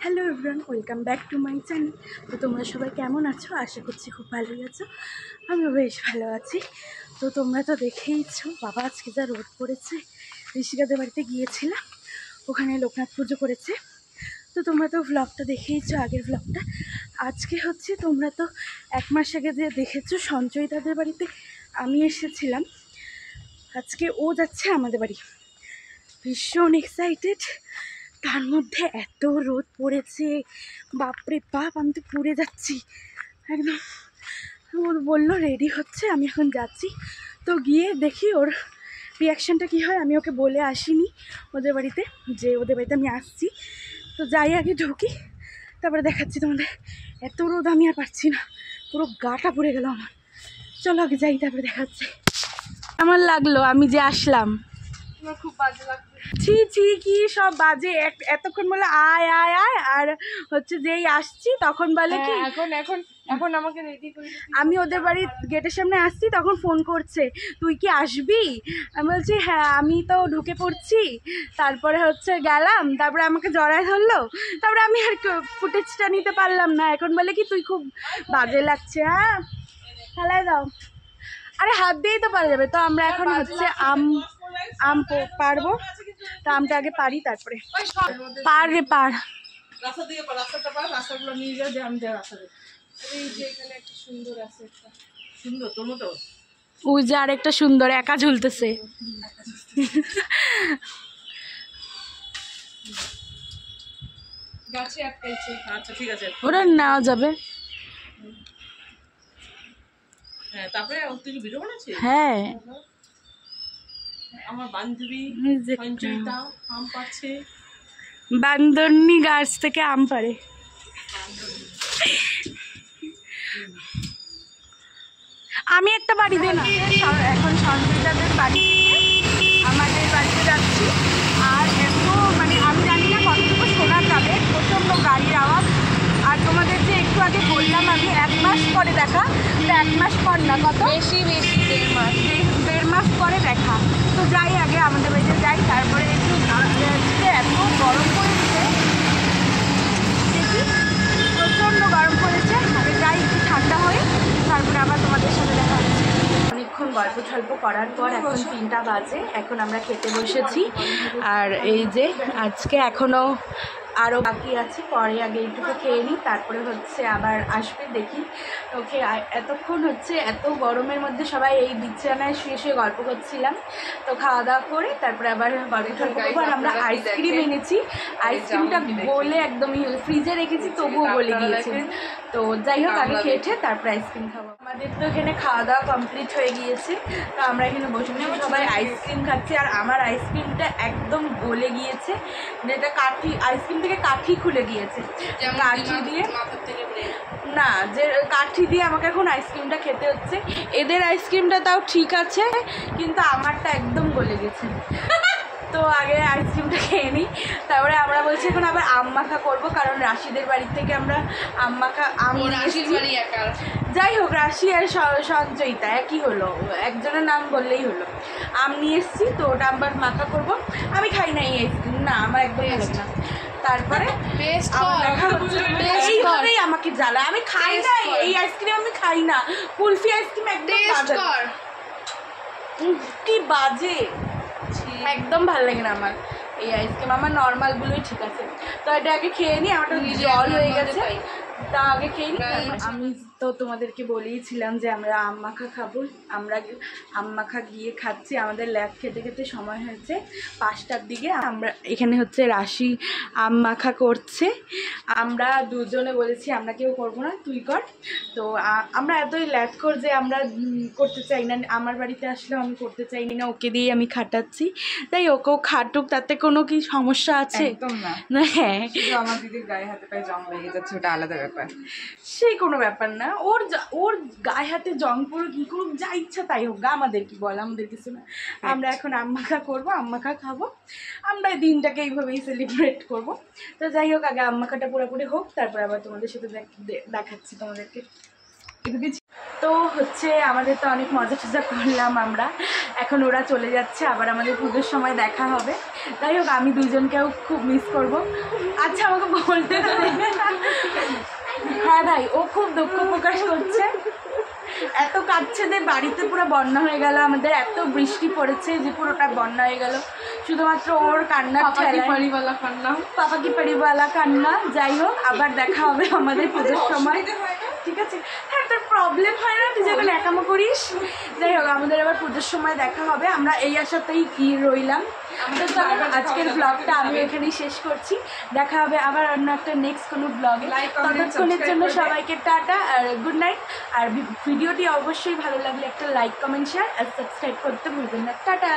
Hello everyone, welcome back to my channel. তো তোমরা সবাই কেমন আছো? আশা করছি খুব ভালোই আছো। আমিও বেশ ভালো আছি। তো তোমরা তো দেখেইছো বাবা আজকে যা রোদ পড়েছে। ঋষিকাদের বাড়িতে গিয়েছিলাম, ওখানে লোকনাথ পুজো করেছে। তো তোমরা তো ভ্লগটা দেখেইছো, আগের ভ্লগটা। আজকে হচ্ছে তোমরা তো 1 মাস আগে যে দেখেছো সঞ্চয়িতাদের বাড়িতে আমি এসেছিলাম, আজকে ও যাচ্ছে আমাদের বাড়ি। ভীষণ এক্সাইটেড। তার মধ্যে এত রোদ পড়েছে, বাপরে বাপ, আমি তো পুড়ে যাচ্ছি একদম। ও বললো রেডি হচ্ছে, আমি এখন যাচ্ছি। তো গিয়ে দেখি ওর রিয়াকশানটা কী হয়। আমি ওকে বলে আসিনি ওদের বাড়িতে যে ওদের বাড়িতে আমি আসছি। তো যাই আগে ঢুকি, তারপরে দেখাচ্ছি তোমাদের। এত রোদ আমি আর পারছি না, পুরো গাটা পুড়ে গেল আমার। চলো আগে যাই, তারপরে দেখাচ্ছে। আমার লাগলো আমি যে আসলাম, খুব বাজে লাগছে। ছি ছি, কি সব বাজে। এতক্ষণ বলে আয় আয় আয়, আর হচ্ছে যেই আসছি তখন বলে কি এখন এখন এখন আমাকে রেডি করে আমি ওদের বাড়ির গেটের সামনে আসছি, তখন ফোন করছে তুই কি আসবি। আমি বলছি হ্যাঁ, আমি তো ঢুকে পড়ছি। তারপরে হচ্ছে গেলাম, তারপরে আমাকে জড়ায় ধরলো। তারপরে আমি আর ফুটেজটা নিতে পারলাম না। এখন বলে কি তুই খুব বাজে লাগছে। হ্যাঁ খেলায় দাও, আরে হাত দিয়েই তো পারা যাবে। তো আমরা এখন হচ্ছে আম পারবো। তা আমটা আগে পারি, তারপরে পার রে পার। রাস্তা দিয়ে রাস্তাটা পার, রাস্তাগুলো নিয়ে যাও যে আমি রাস্তা দেবো। এই যে এখানে একটা সুন্দর আছে, একটা সুন্দর তোর মতো। ওই যে আর একটা সুন্দর একা ঝুলতেছে। গাছে আটকাইছে। আচ্ছা ঠিক আছে, ওরা নেওয়া যাবে। হ্যাঁ তারপরে তুই কি ভিডিও বানাচ্ছিস? হ্যাঁ, আমার বান্ধবী সঞ্চয়িতা আম পাচ্ছে। বান্দরনি গাছ থেকে আম পাড়ে। আমি একটা বাড়ি দিই না। এখন সঞ্চয়িতাদের বাড়ি থেকে আমাদের বাড়িতে যাচ্ছি। আর এত মানে আমি জানি না কতটুকু শোনা যাবে, প্রচণ্ড গাড়ির আওয়াজ। আর তোমাদের যে একটু আগে বললাম আমি 1 মাস পরে দেখা, তো 1 মাস পর না, কত বেশি 1.5 মাস পরে দেখা। তো যাই আগে আমাদের বাড়িতে যাই, তারপরে একটু এত গরম পড়েছে, দেখি প্রচণ্ড গরম পড়েছে। আগে যাই একটু ঠান্ডা হয়ে, তারপরে আবার তোমাদের সাথে দেখা হচ্ছে। অনেকক্ষণ গল্প টল্প করার পর এখন 3টা বাজে, এখন আমরা খেতে বসেছি। আর এই যে আজকে এখনও আরও বাকি আছে, পরে আগে এইটুকু খেয়ে নিই, তারপরে হচ্ছে আবার আসবে দেখি। ওকে এতক্ষণ হচ্ছে এত গরমের মধ্যে সবাই এই বিছানায় শুয়ে শুয়ে গল্প করছিলাম। তো খাওয়া দাওয়া করে তারপরে আবার গল্প টল্প করবো। আর আমরা আইসক্রিম এনেছি, আইসক্রিমটা গলে একদমই ফ্রিজে রেখেছি, তবুও গলে গিয়েছে। তো যাই হোক আগে খেয়েছে তারপরে আইসক্রিম খাবো। আমাদের তো এখানে খাওয়া দাওয়া কমপ্লিট হয়ে গিয়েছে। তো আমরা এখানে বসে বসে সবাই আইসক্রিম খাচ্ছি। আর আমার আইসক্রিমটা একদম গলে গিয়েছে, যেটা কাঠি আইসক্রিম থেকে কাঠি খুলে গিয়েছে। কাঠি দিয়ে না, যে কাঠি দিয়ে আমাকে এখন আইসক্রিমটা খেতে হচ্ছে। এদের আইসক্রিমটা তাও ঠিক আছে, কিন্তু আমারটা একদম গলে গেছে। তো আগে আইসক্রিমটা খেয়ে নিই, তারপরে আমরা বলছি এখন আবার আম মাখা করবো, কারণ রাশিদের বাড়ি থেকে আমরা আম মাখা যাই হোক রাশি আর সঞ্চয়িতা একই হলো, একজনের নাম বললেই হলো। আম নিয়ে এসেছি, তো ওটা আবার মাখা করবো। আমি খাই না এই আইসক্রিম, না আমার একদম ভালো লাগে না। তারপরে এইভাবেই আমাকে জ্বালা, আমি খাই না এই আইসক্রিম, আমি খাই না। কুলফি আইসক্রিম একদম কি বাজে, একদম ভালো লাগে না আমার এই আইসক্রিম। আমার নর্মালগুলোই ঠিক আছে। তো এটা আগে খেয়ে নিই, আমার তো জল হয়ে গেছে, তা আগে খেয়ে নিই। আমি তো তোমাদেরকে বলেইছিলাম যে আমরা আম মাখা খাবো। আমরা আম মাখা গিয়ে খাচ্ছি, আমাদের ল্যাব খেতে খেতে সময় হয়েছে 5টার দিকে। আমরা এখানে হচ্ছে রাশি আম মাখা করছে, আমরা দুজনে বলেছি আমরা কেউ করবো না, তুই কর। তো আমরা এতই ল্যাব কর যে আমরা করতে চাই না, আমার বাড়িতে আসলেও আমি করতে চাই না, ওকে দিয়ে আমি খাটাচ্ছি। তাই ওকেও খাটুক, তাতে কোনো কি সমস্যা আছে? একদম না। হ্যাঁ, আমার দিদির গায়ে হাতে পায়ে জং লেগে যাচ্ছে, ওটা আলাদা ব্যাপার। সেই কোনো ব্যাপার না, ওর গায়ে হাতে জং পড়ুক, কী করুক, যা ইচ্ছা তাই হোক, আমাদের কি বল, আমাদের কিছু না। আমরা এখন আম মাখা করবো, আম মাখা খাবো, আমরা এই দিনটাকে এইভাবেই সেলিব্রেট করবো। তো যাই হোক আগে আম মাখাটা পুরোপুরি হোক, তারপর আবার তোমাদের সাথে দেখাচ্ছি তোমাদেরকে। তো হচ্ছে আমাদের তো অনেক মজা টজা করলাম আমরা, এখন ওরা চলে যাচ্ছে, আবার আমাদের পুজোর সময় দেখা হবে। যাই হোক আমি দুজনকেও খুব মিস করব। আচ্ছা আমাকে বলতে তো দে। হ্যাঁ ভাই, ও খুব দুঃখ প্রকাশ করছে, এত কাঁদছে যে বাড়িতে পুরো বন্যা হয়ে গেল, আমাদের এত বৃষ্টি পড়েছে যে পুরোটা বন্যা হয়ে গেল শুধুমাত্র ওর কান্নার ঠেলায়। পরিবালা কান্না, পাপা কি পরিবালা কান্না। যাই হোক আবার দেখা হবে আমাদের পুজোর সময়, ঠিক আছে? হ্যাঁ তোর প্রবলেম হয় না, তুই যখন একামো করিস। যাই হোক আমাদের আবার পুজোর সময় দেখা হবে, আমরা এই আশাতেই কি রইলাম। তো চলো আজকের ব্লগটা আমি এখানেই শেষ করছি, দেখা হবে আবার অন্য একটা নেক্সট কোনো ব্লগে। ততক্ষণের জন্য সবাইকে টাটা আর গুড নাইট। আর ভিডিওটি অবশ্যই ভালো লাগলে একটা লাইক কমেন্ট শেয়ার আর সাবস্ক্রাইব করতে ভুলবেন না। টাটা।